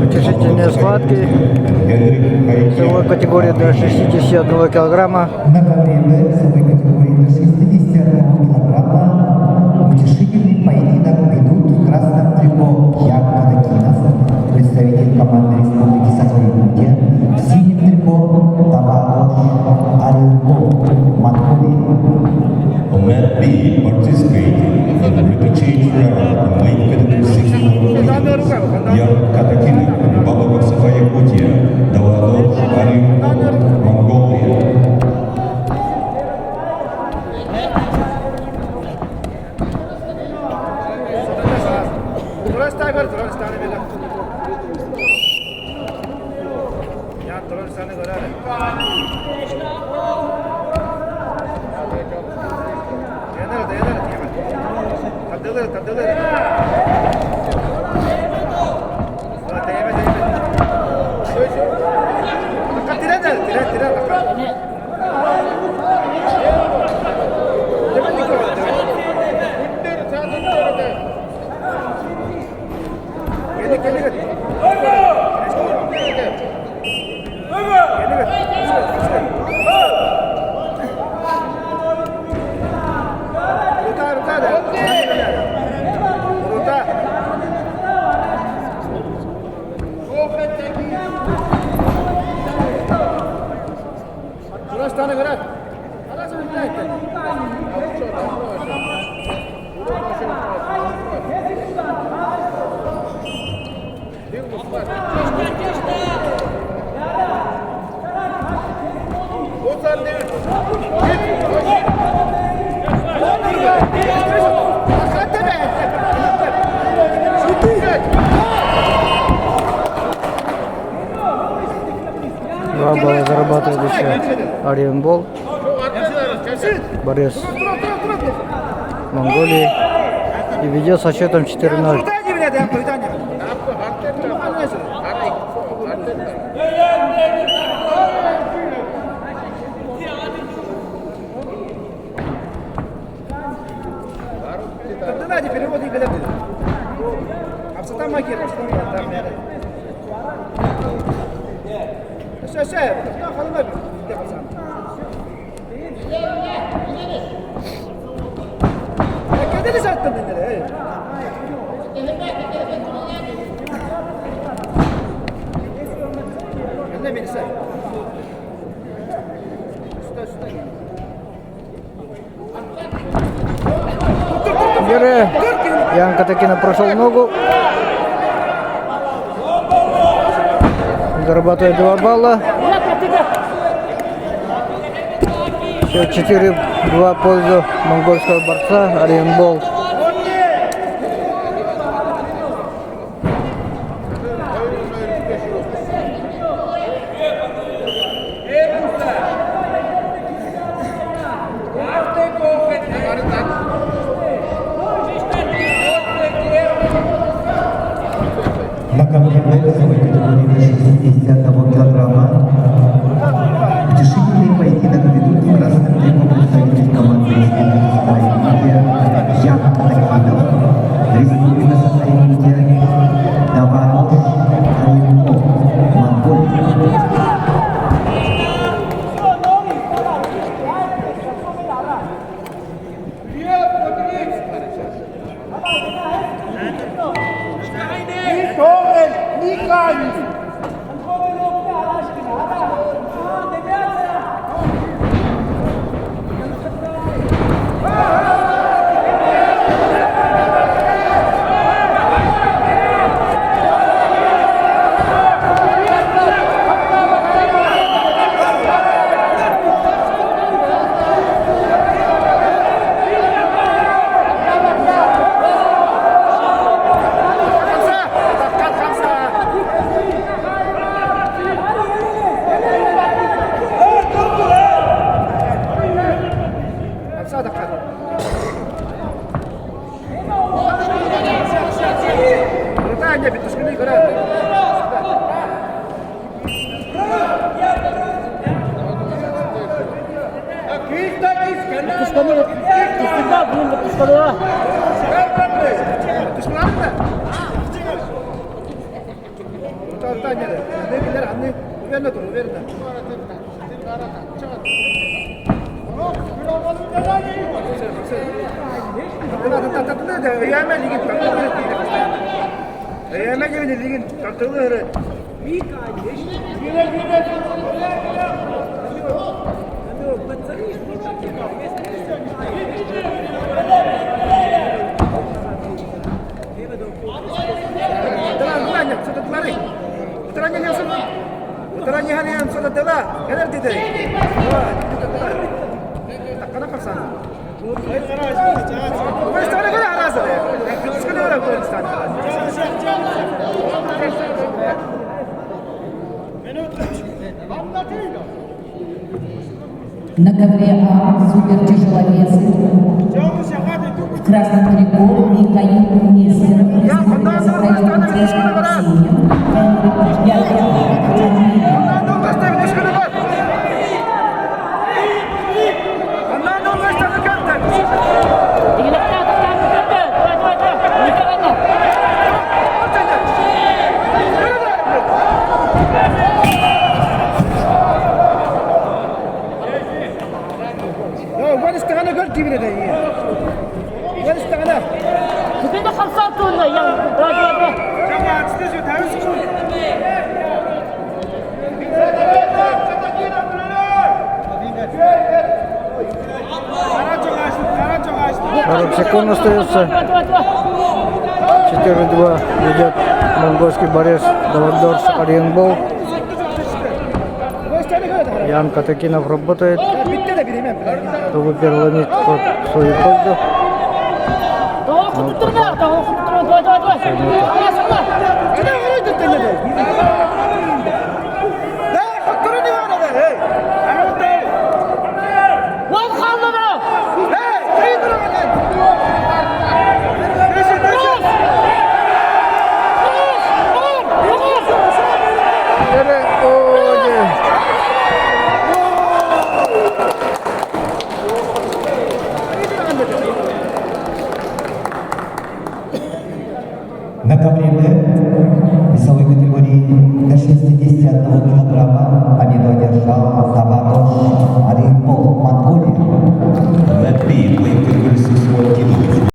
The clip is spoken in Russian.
Утешительные схватки. Весовой категории до 61 килограмма. На ковре весовой категории до 61 килограмма утешительный поединок ведут в красном трико Ян Катакинов, представитель команды Республики Саха-Якутия, в синем трико Тавадош Оренбург, Монголия. Matt B participating in the change round in weight category 61 kilograms. Ян Катакинов, Бабаков Саха-Якутия, Давадош Оренбург, Монголия. Два балла зарабатывает еще Оренбург, борец Монголии, и ведет со счетом 4-0. Ян Катакинов прошел ногу. Зарабатывает 2 балла. Счет 4-2 в пользу монгольского борца Оренбург. На ковре весовой категории до 61 килограмма утешительный поединок ведут в красном трико представитель команды Республики Саха-Якутия Ян Катакинов, Республика Саха-Якутия Давадош Оренбург, Монголия. Bismillah. На ковре А супертяжеловес. В красном трико Михаил Нестеров. Республика Сахалин. Синим. وين استغنى قلت من هذا وين استغنى كده خلصت ولا يا راجل جماعة تستجوا تعالوا Пару секунд остается. 4-2 ведет монгольский борец Давадорс Оренбол. Ян Катакинов работает, чтобы переломить ход в свою пользу. давай, давай.